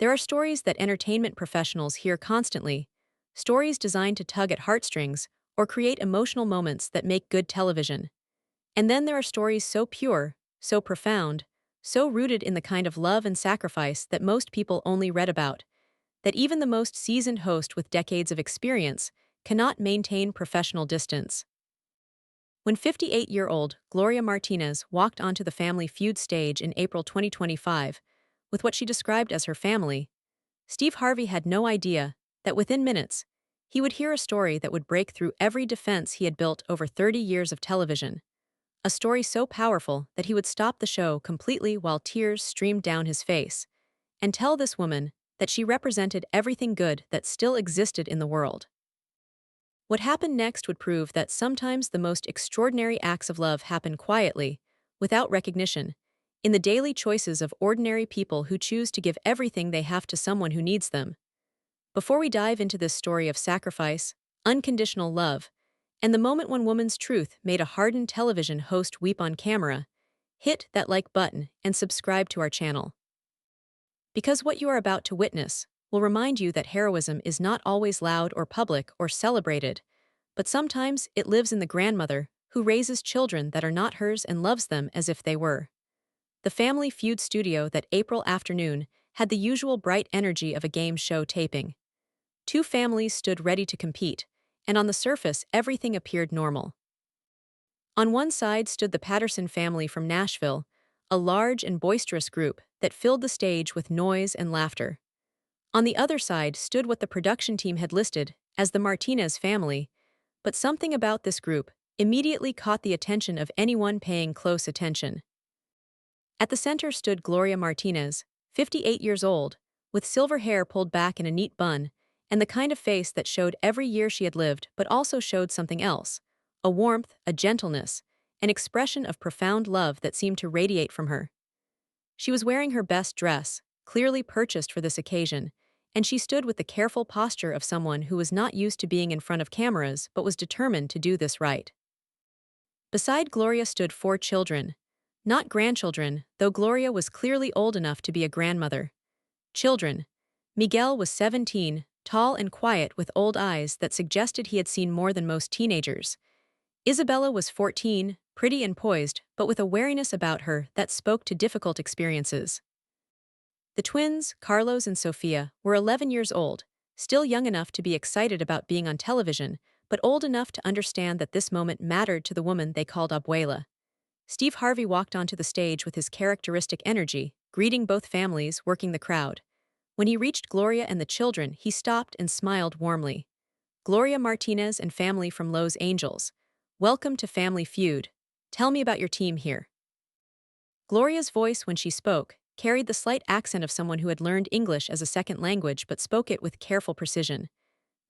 There are stories that entertainment professionals hear constantly, stories designed to tug at heartstrings or create emotional moments that make good television. And then there are stories so pure, so profound, so rooted in the kind of love and sacrifice that most people only read about, that even the most seasoned host with decades of experience cannot maintain professional distance. When 58-year-old Gloria Martinez walked onto the Family Feud stage in April 2025, with what she described as her family, Steve Harvey had no idea that within minutes, he would hear a story that would break through every defense he had built over 30 years of television. A story so powerful that he would stop the show completely while tears streamed down his face, and tell this woman that she represented everything good that still existed in the world. What happened next would prove that sometimes the most extraordinary acts of love happen quietly, without recognition, in the daily choices of ordinary people who choose to give everything they have to someone who needs them. Before we dive into this story of sacrifice, unconditional love, and the moment when woman's truth made a hardened television host weep on camera, hit that like button and subscribe to our channel. Because what you are about to witness will remind you that heroism is not always loud or public or celebrated, but sometimes it lives in the grandmother who raises children that are not hers and loves them as if they were. The Family Feud studio that April afternoon had the usual bright energy of a game show taping. Two families stood ready to compete, and on the surface everything appeared normal. On one side stood the Patterson family from Nashville, a large and boisterous group that filled the stage with noise and laughter. On the other side stood what the production team had listed as the Martinez family, but something about this group immediately caught the attention of anyone paying close attention. At the center stood Gloria Martinez, 58 years old, with silver hair pulled back in a neat bun, and the kind of face that showed every year she had lived but also showed something else, a warmth, a gentleness, an expression of profound love that seemed to radiate from her. She was wearing her best dress, clearly purchased for this occasion, and she stood with the careful posture of someone who was not used to being in front of cameras but was determined to do this right. Beside Gloria stood four children. Not grandchildren, though Gloria was clearly old enough to be a grandmother. Children. Miguel was 17, tall and quiet with old eyes that suggested he had seen more than most teenagers. Isabella was 14, pretty and poised, but with a wariness about her that spoke to difficult experiences. The twins, Carlos and Sofia, were 11 years old, still young enough to be excited about being on television, but old enough to understand that this moment mattered to the woman they called Abuela. Steve Harvey walked onto the stage with his characteristic energy, greeting both families, working the crowd. When he reached Gloria and the children, he stopped and smiled warmly. Gloria Martinez and family from Los Angeles. Welcome to Family Feud. Tell me about your team here. Gloria's voice when she spoke carried the slight accent of someone who had learned English as a second language but spoke it with careful precision.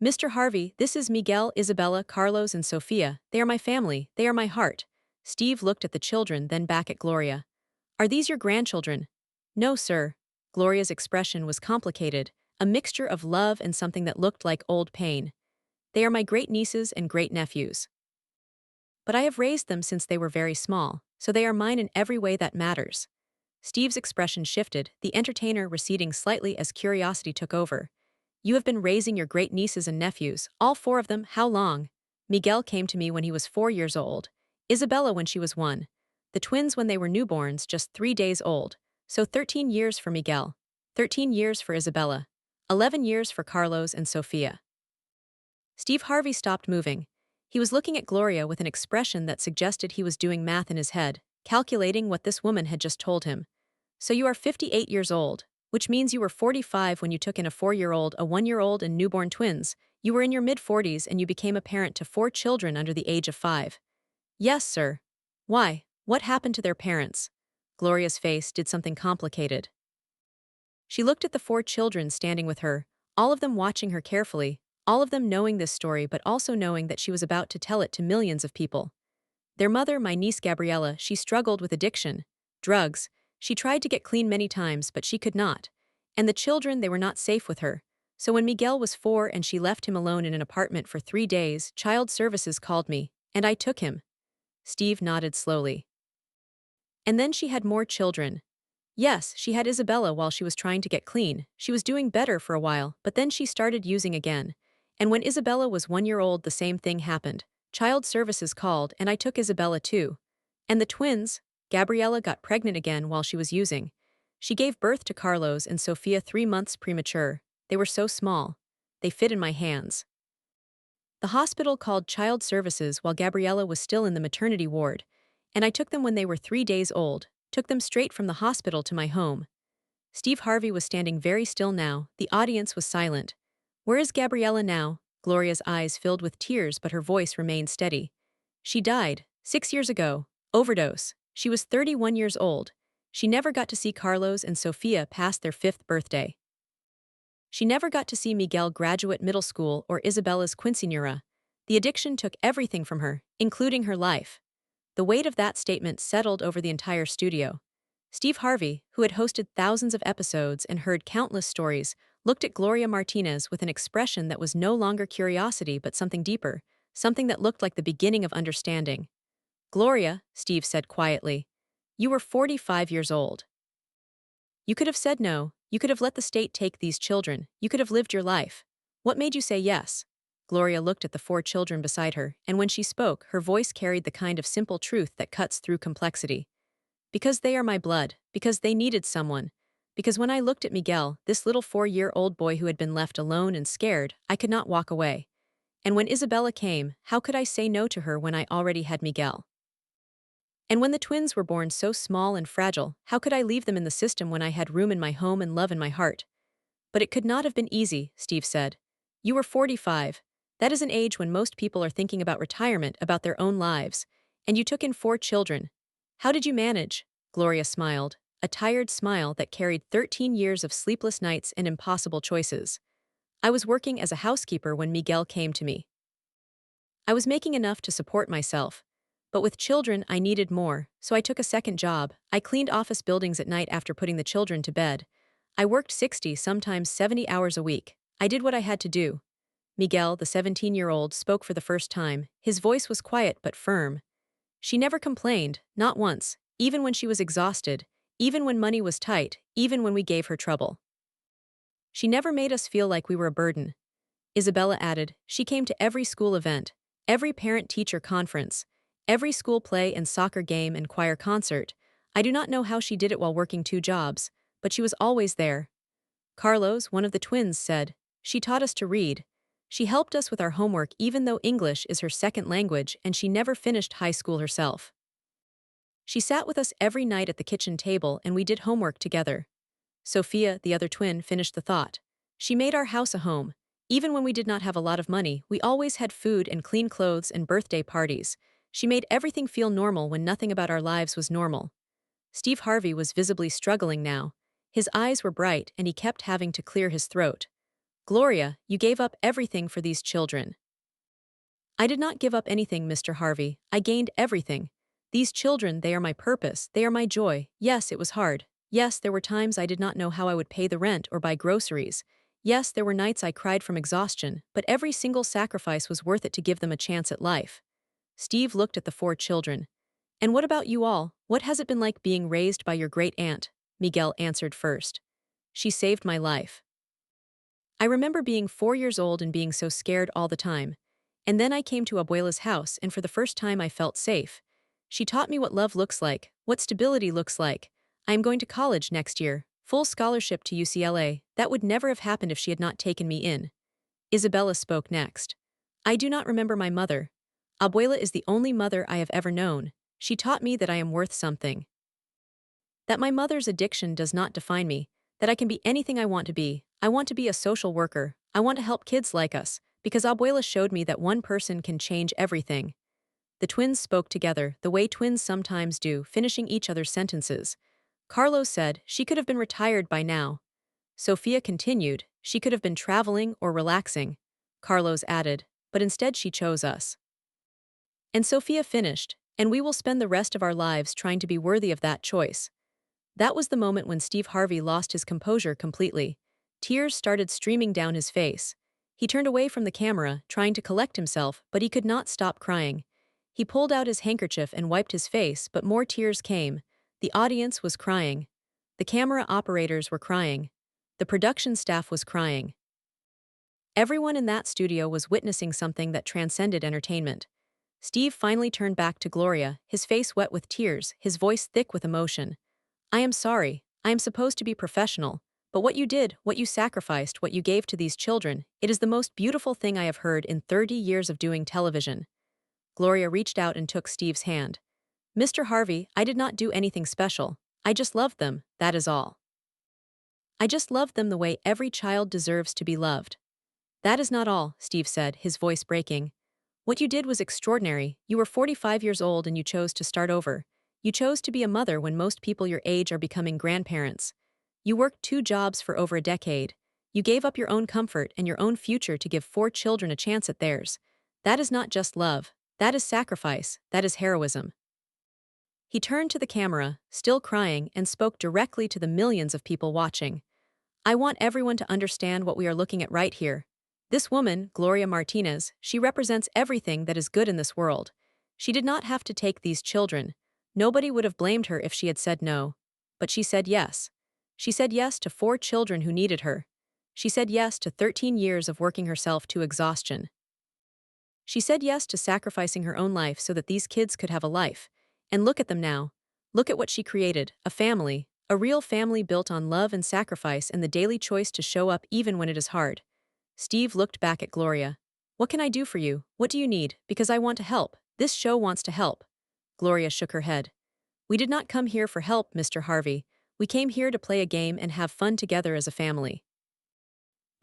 Mr. Harvey, this is Miguel, Isabella, Carlos, and Sofia. They are my family. They are my heart. Steve looked at the children, then back at Gloria. Are these your grandchildren? No, sir. Gloria's expression was complicated, a mixture of love and something that looked like old pain. They are my great-nieces and great-nephews. But I have raised them since they were very small, so they are mine in every way that matters. Steve's expression shifted, the entertainer receding slightly as curiosity took over. You have been raising your great-nieces and nephews, all four of them, how long? Miguel came to me when he was 4 years old. Isabella when she was 1. The twins when they were newborns, just 3 days old. So 13 years for Miguel. 13 years for Isabella. 11 years for Carlos and Sofia. Steve Harvey stopped moving. He was looking at Gloria with an expression that suggested he was doing math in his head, calculating what this woman had just told him. So you are 58 years old, which means you were 45 when you took in a 4-year-old, a 1-year-old, and newborn twins. You were in your mid-40s and you became a parent to 4 children under the age of 5. Yes, sir. Why? What happened to their parents? Gloria's face did something complicated. She looked at the 4 children standing with her, all of them watching her carefully, all of them knowing this story but also knowing that she was about to tell it to millions of people. Their mother, my niece Gabriella, she struggled with addiction, drugs. She tried to get clean many times but she could not. And the children, they were not safe with her. So when Miguel was 4 and she left him alone in an apartment for 3 days, Child Services called me, and I took him. Steve nodded slowly. And then she had more children. Yes, she had Isabella while she was trying to get clean. She was doing better for a while, but then she started using again. And when Isabella was 1 year old, the same thing happened. Child services called, and I took Isabella too. And the twins, Gabriella got pregnant again while she was using. She gave birth to Carlos and Sophia 3 months premature. They were so small. They fit in my hands. The hospital called child services while Gabriella was still in the maternity ward, and I took them when they were 3 days old, took them straight from the hospital to my home. Steve Harvey was standing very still now. The audience was silent. Where is Gabriella now? Gloria's eyes filled with tears, but her voice remained steady. She died, 6 years ago. Overdose. She was 31 years old. She never got to see Carlos and Sophia past their 5th birthday. She never got to see Miguel graduate middle school or Isabella's quinceañera. The addiction took everything from her, including her life. The weight of that statement settled over the entire studio. Steve Harvey, who had hosted thousands of episodes and heard countless stories, looked at Gloria Martinez with an expression that was no longer curiosity but something deeper, something that looked like the beginning of understanding. Gloria, Steve said quietly, you were 45 years old. You could have said no, you could have let the state take these children, you could have lived your life. What made you say yes? Gloria looked at the 4 children beside her, and when she spoke, her voice carried the kind of simple truth that cuts through complexity. Because they are my blood, because they needed someone. Because when I looked at Miguel, this little 4-year-old boy who had been left alone and scared, I could not walk away. And when Isabella came, how could I say no to her when I already had Miguel? And when the twins were born so small and fragile, how could I leave them in the system when I had room in my home and love in my heart? But it could not have been easy, Steve said. You were 45. That is an age when most people are thinking about retirement, about their own lives. And you took in 4 children. How did you manage? Gloria smiled, a tired smile that carried 13 years of sleepless nights and impossible choices. I was working as a housekeeper when Miguel came to me. I was making enough to support myself. But with children, I needed more, so I took a second job. I cleaned office buildings at night after putting the children to bed. I worked 60, sometimes 70 hours a week. I did what I had to do. Miguel, the 17-year-old, spoke for the first time. His voice was quiet but firm. She never complained, not once, even when she was exhausted, even when money was tight, even when we gave her trouble. She never made us feel like we were a burden. Isabella added, she came to every school event, every parent-teacher conference, every school play and soccer game and choir concert. I do not know how she did it while working 2 jobs, but she was always there. Carlos, one of the twins, said, she taught us to read. She helped us with our homework even though English is her second language and she never finished high school herself. She sat with us every night at the kitchen table and we did homework together. Sophia, the other twin, finished the thought. She made our house a home. Even when we did not have a lot of money, we always had food and clean clothes and birthday parties. She made everything feel normal when nothing about our lives was normal. Steve Harvey was visibly struggling now. His eyes were bright and he kept having to clear his throat. Gloria, you gave up everything for these children. I did not give up anything, Mr. Harvey. I gained everything. These children, they are my purpose, they are my joy. Yes, it was hard. Yes, there were times I did not know how I would pay the rent or buy groceries. Yes, there were nights I cried from exhaustion, but every single sacrifice was worth it to give them a chance at life. Steve looked at the 4 children. And what about you all? What has it been like being raised by your great aunt? Miguel answered first. She saved my life. I remember being 4 years old and being so scared all the time. And then I came to Abuela's house and for the first time I felt safe. She taught me what love looks like, what stability looks like. I am going to college next year, full scholarship to UCLA. That would never have happened if she had not taken me in. Isabella spoke next. I do not remember my mother. Abuela is the only mother I have ever known. She taught me that I am worth something. That my mother's addiction does not define me, that I can be anything I want to be. I want to be a social worker. I want to help kids like us, because Abuela showed me that one person can change everything. The twins spoke together, the way twins sometimes do, finishing each other's sentences. Carlos said, she could have been retired by now. Sophia continued, she could have been traveling or relaxing. Carlos added, but instead she chose us. And Sophia finished, and we will spend the rest of our lives trying to be worthy of that choice. That was the moment when Steve Harvey lost his composure completely. Tears started streaming down his face. He turned away from the camera, trying to collect himself, but he could not stop crying. He pulled out his handkerchief and wiped his face, but more tears came. The audience was crying. The camera operators were crying. The production staff was crying. Everyone in that studio was witnessing something that transcended entertainment. Steve finally turned back to Gloria, his face wet with tears, his voice thick with emotion. I am sorry. I am supposed to be professional. But what you did, what you sacrificed, what you gave to these children, it is the most beautiful thing I have heard in 30 years of doing television. Gloria reached out and took Steve's hand. Mr. Harvey, I did not do anything special. I just loved them, that is all. I just loved them the way every child deserves to be loved. That is not all, Steve said, his voice breaking. What you did was extraordinary. You were 45 years old and you chose to start over. You chose to be a mother when most people your age are becoming grandparents. You worked 2 jobs for over a decade. You gave up your own comfort and your own future to give 4 children a chance at theirs. That is not just love. That is sacrifice. That is heroism. He turned to the camera, still crying, and spoke directly to the millions of people watching. I want everyone to understand what we are looking at right here. This woman, Gloria Martinez, she represents everything that is good in this world. She did not have to take these children. Nobody would have blamed her if she had said no. But she said yes. She said yes to 4 children who needed her. She said yes to 13 years of working herself to exhaustion. She said yes to sacrificing her own life so that these kids could have a life. And look at them now. Look at what she created, a family, a real family built on love and sacrifice and the daily choice to show up even when it is hard. Steve looked back at Gloria. What can I do for you? What do you need? Because I want to help. This show wants to help. Gloria shook her head. We did not come here for help, Mr. Harvey. We came here to play a game and have fun together as a family.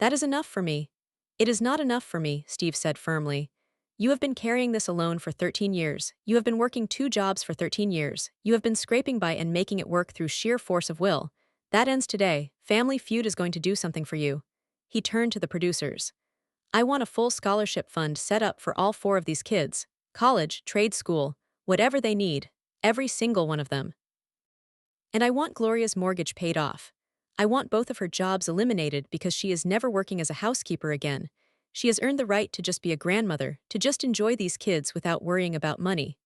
That is enough for me. It is not enough for me, Steve said firmly. You have been carrying this alone for 13 years. You have been working 2 jobs for 13 years. You have been scraping by and making it work through sheer force of will. That ends today. Family Feud is going to do something for you. He turned to the producers. I want a full scholarship fund set up for all 4 of these kids. College, trade school, whatever they need. Every single one of them. And I want Gloria's mortgage paid off. I want both of her jobs eliminated because she is never working as a housekeeper again. She has earned the right to just be a grandmother, to just enjoy these kids without worrying about money.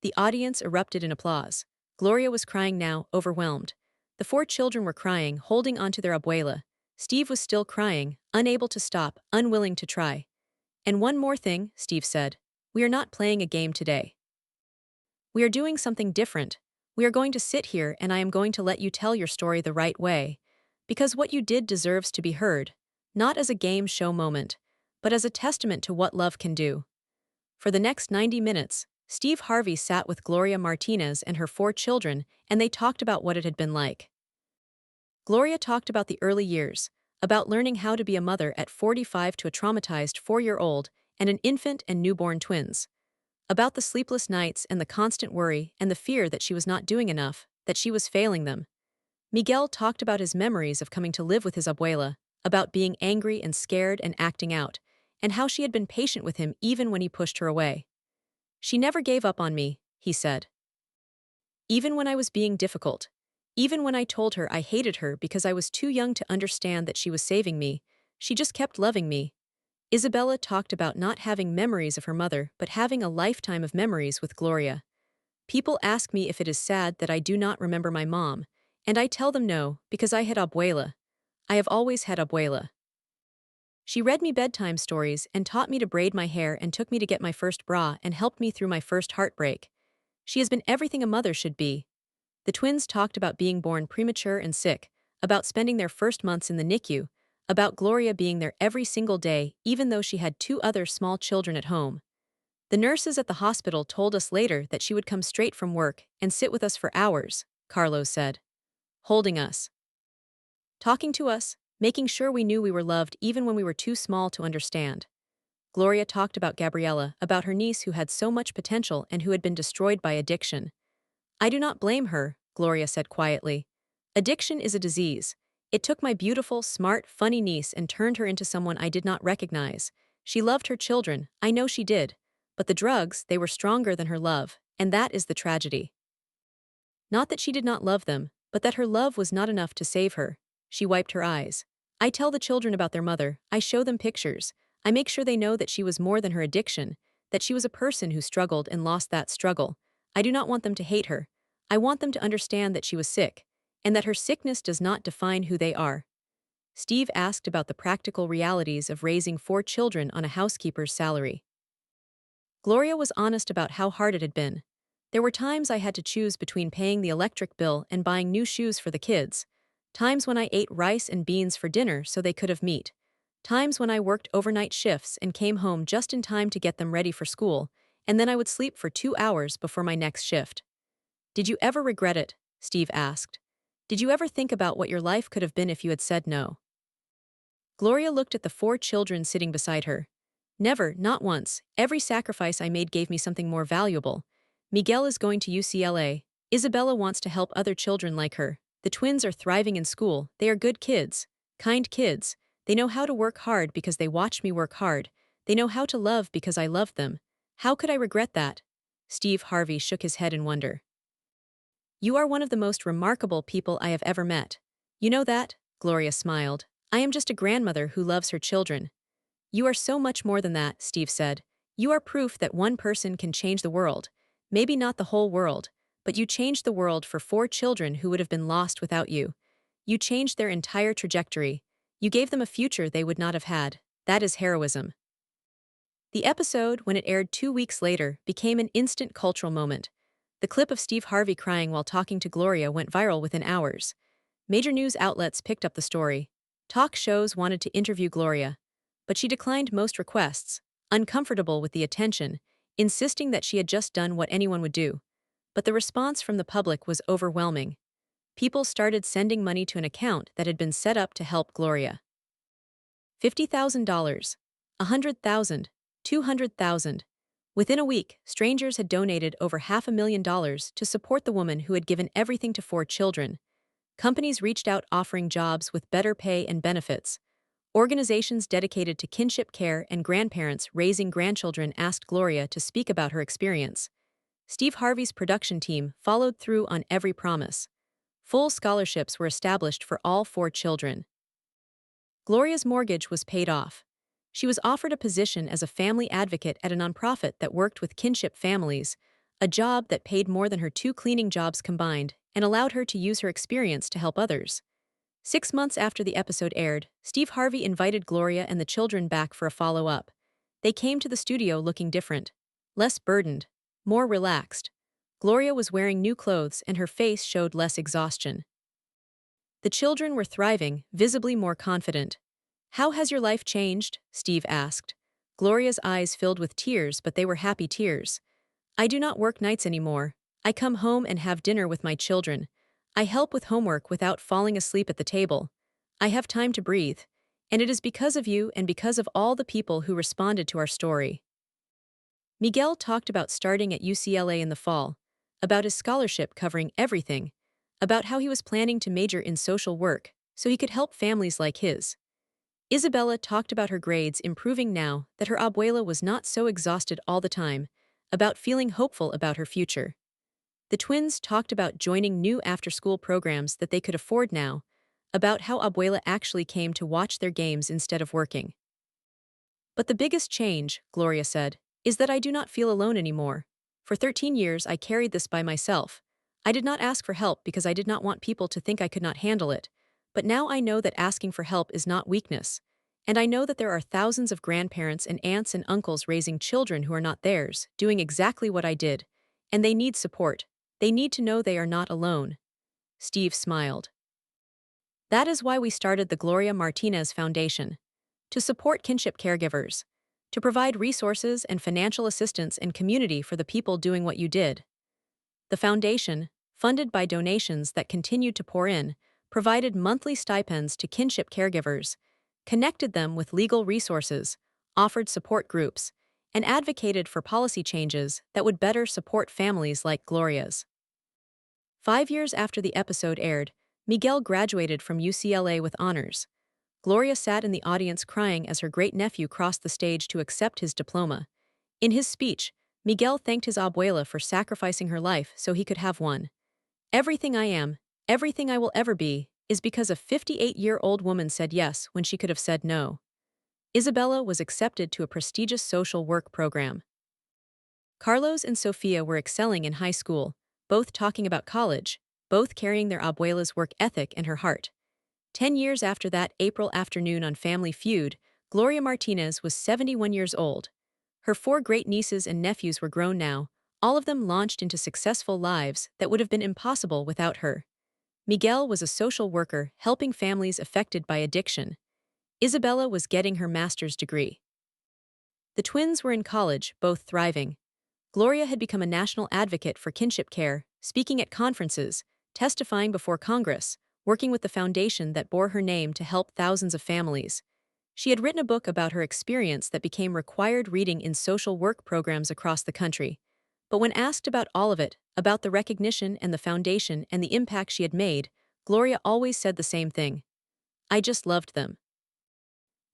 The audience erupted in applause. Gloria was crying now, overwhelmed. The 4 children were crying, holding onto their abuela. Steve was still crying, unable to stop, unwilling to try. And one more thing, Steve said. We are not playing a game today. We are doing something different. We are going to sit here and I am going to let you tell your story the right way. Because what you did deserves to be heard, not as a game show moment, but as a testament to what love can do. For the next 90 minutes, Steve Harvey sat with Gloria Martinez and her 4 children, and they talked about what it had been like. Gloria talked about the early years, about learning how to be a mother at 45 to a traumatized 4-year-old and an infant and newborn twins. About the sleepless nights and the constant worry and the fear that she was not doing enough, that she was failing them. Miguel talked about his memories of coming to live with his abuela, about being angry and scared and acting out, and how she had been patient with him even when he pushed her away. She never gave up on me, he said. Even when I was being difficult. Even when I told her I hated her because I was too young to understand that she was saving me, she just kept loving me. Isabella talked about not having memories of her mother but having a lifetime of memories with Gloria. People ask me if it is sad that I do not remember my mom, and I tell them no, because I had abuela. I have always had abuela. She read me bedtime stories and taught me to braid my hair and took me to get my first bra and helped me through my first heartbreak. She has been everything a mother should be. The twins talked about being born premature and sick, about spending their first months in the NICU, about Gloria being there every single day even though she had 2 other small children at home. The nurses at the hospital told us later that she would come straight from work and sit with us for hours, Carlos said. Holding us. Talking to us, making sure we knew we were loved even when we were too small to understand. Gloria talked about Gabriella, about her niece who had so much potential and who had been destroyed by addiction. I do not blame her, Gloria said quietly. Addiction is a disease. It took my beautiful, smart, funny niece and turned her into someone I did not recognize. She loved her children, I know she did. But the drugs, they were stronger than her love, and that is the tragedy. Not that she did not love them, but that her love was not enough to save her. She wiped her eyes. I tell the children about their mother, I show them pictures. I make sure they know that she was more than her addiction, that she was a person who struggled and lost that struggle. I do not want them to hate her. I want them to understand that she was sick. and that her sickness does not define who they are. Steve asked about the practical realities of raising 4 children on a housekeeper's salary. Gloria was honest about how hard it had been. There were times I had to choose between paying the electric bill and buying new shoes for the kids. Times when I ate rice and beans for dinner so they could have meat. Times when I worked overnight shifts and came home just in time to get them ready for school, and then I would sleep for 2 hours before my next shift. Did you ever regret it? Steve asked. Did you ever think about what your life could have been if you had said no? Gloria looked at the 4 children sitting beside her. Never, not once. Every sacrifice I made gave me something more valuable. Miguel is going to UCLA. Isabella wants to help other children like her. The twins are thriving in school. They are good kids. Kind kids. They know how to work hard because they watched me work hard. They know how to love because I loved them. How could I regret that? Harvey shook his head in wonder. You are one of the most remarkable people I have ever met. You know that? Gloria smiled. I am just a grandmother who loves her children. You are so much more than that, Steve said. You are proof that one person can change the world. Maybe not the whole world, but you changed the world for 4 children who would have been lost without you. You changed their entire trajectory. You gave them a future they would not have had. That is heroism. The episode, when it aired 2 weeks later, became an instant cultural moment. The clip of Steve Harvey crying while talking to Gloria went viral within hours. Major news outlets picked up the story. Talk shows wanted to interview Gloria, but she declined most requests, uncomfortable with the attention, insisting that she had just done what anyone would do. But the response from the public was overwhelming. People started sending money to an account that had been set up to help Gloria. $50,000, $100,000, $200,000. Within a week, strangers had donated over $500,000 to support the woman who had given everything to 4 children. Companies reached out offering jobs with better pay and benefits. Organizations dedicated to kinship care and grandparents raising grandchildren asked Gloria to speak about her experience. Steve Harvey's production team followed through on every promise. Full scholarships were established for all 4 children. Gloria's mortgage was paid off. She was offered a position as a family advocate at a nonprofit that worked with kinship families, a job that paid more than her 2 cleaning jobs combined and allowed her to use her experience to help others. 6 months after the episode aired, Steve Harvey invited Gloria and the children back for a follow-up. They came to the studio looking different, less burdened, more relaxed. Gloria was wearing new clothes and her face showed less exhaustion. The children were thriving, visibly more confident. How has your life changed? Steve asked. Gloria's eyes filled with tears, but they were happy tears. I do not work nights anymore. I come home and have dinner with my children. I help with homework without falling asleep at the table. I have time to breathe. And it is because of you and because of all the people who responded to our story. Miguel talked about starting at UCLA in the fall, about his scholarship covering everything, about how he was planning to major in social work so he could help families like his. Isabella talked about her grades improving now that her abuela was not so exhausted all the time, about feeling hopeful about her future. The twins talked about joining new after-school programs that they could afford now, about how abuela actually came to watch their games instead of working. But the biggest change, Gloria said, is that I do not feel alone anymore. For 13 years I carried this by myself. I did not ask for help because I did not want people to think I could not handle it. But now I know that asking for help is not weakness. And I know that there are thousands of grandparents and aunts and uncles raising children who are not theirs, doing exactly what I did. And they need support. They need to know they are not alone. Steve smiled. That is why we started the Gloria Martinez Foundation. To support kinship caregivers. To provide resources and financial assistance and community for the people doing what you did. The foundation, funded by donations that continued to pour in, provided monthly stipends to kinship caregivers, connected them with legal resources, offered support groups, and advocated for policy changes that would better support families like Gloria's. 5 years after the episode aired, Miguel graduated from UCLA with honors. Gloria sat in the audience crying as her great-nephew crossed the stage to accept his diploma. In his speech, Miguel thanked his abuela for sacrificing her life so he could have one. Everything I am, everything I will ever be, is because a 58-year-old woman said yes when she could have said no. Isabella was accepted to a prestigious social work program. Carlos and Sofia were excelling in high school, both talking about college. both carrying their abuela's work ethic in her heart. 10 years after that April afternoon on Family Feud, Gloria Martinez was 71 years old. Her four great nieces and nephews were grown now, all of them launched into successful lives that would have been impossible without her. Miguel was a social worker helping families affected by addiction. Isabella was getting her master's degree. The twins were in college, both thriving. Gloria had become a national advocate for kinship care, speaking at conferences, testifying before Congress, working with the foundation that bore her name to help thousands of families. She had written a book about her experience that became required reading in social work programs across the country. But when asked about all of it, about the recognition and the foundation and the impact she had made, Gloria always said the same thing. I just loved them.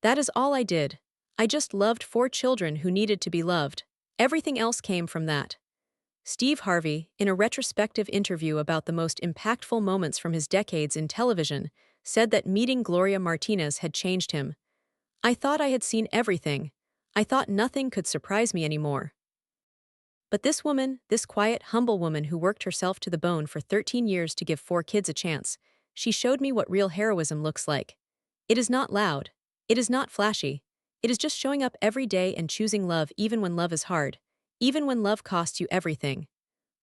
That is all I did. I just loved four children who needed to be loved. Everything else came from that. Steve Harvey, in a retrospective interview about the most impactful moments from his decades in television, said that meeting Gloria Martinez had changed him. I thought I had seen everything. I thought nothing could surprise me anymore. But this woman, this quiet, humble woman who worked herself to the bone for 13 years to give four kids a chance, she showed me what real heroism looks like. It is not loud. It is not flashy. It is just showing up every day and choosing love even when love is hard, even when love costs you everything.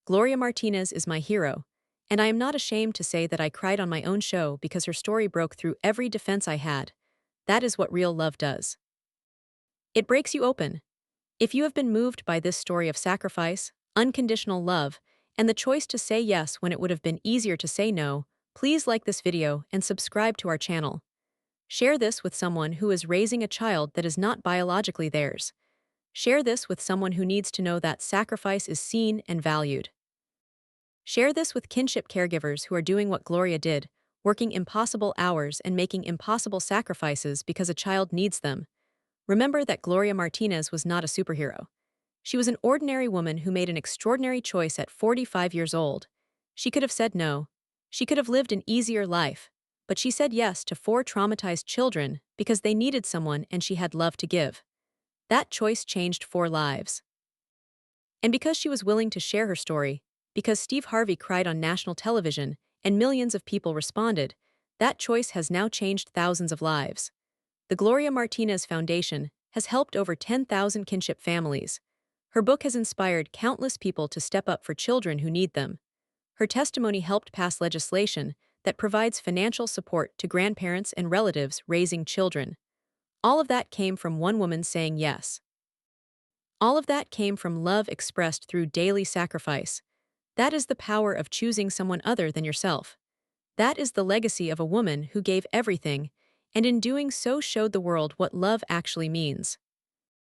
Gloria Martinez is my hero, and I am not ashamed to say that I cried on my own show because her story broke through every defense I had. That is what real love does. It breaks you open. If you have been moved by this story of sacrifice, unconditional love, and the choice to say yes when it would have been easier to say no, please like this video and subscribe to our channel. Share this with someone who is raising a child that is not biologically theirs. Share this with someone who needs to know that sacrifice is seen and valued. Share this with kinship caregivers who are doing what Gloria did, working impossible hours and making impossible sacrifices because a child needs them. Remember that Gloria Martinez was not a superhero. She was an ordinary woman who made an extraordinary choice at 45 years old. She could have said no. She could have lived an easier life. But she said yes to four traumatized children because they needed someone and she had love to give. That choice changed four lives. And because she was willing to share her story, because Steve Harvey cried on national television and millions of people responded, that choice has now changed thousands of lives. The Gloria Martinez Foundation has helped over 10,000 kinship families. Her book has inspired countless people to step up for children who need them. Her testimony helped pass legislation that provides financial support to grandparents and relatives raising children. All of that came from one woman saying yes. All of that came from love expressed through daily sacrifice. That is the power of choosing someone other than yourself. That is the legacy of a woman who gave everything, and in doing so showed the world what love actually means.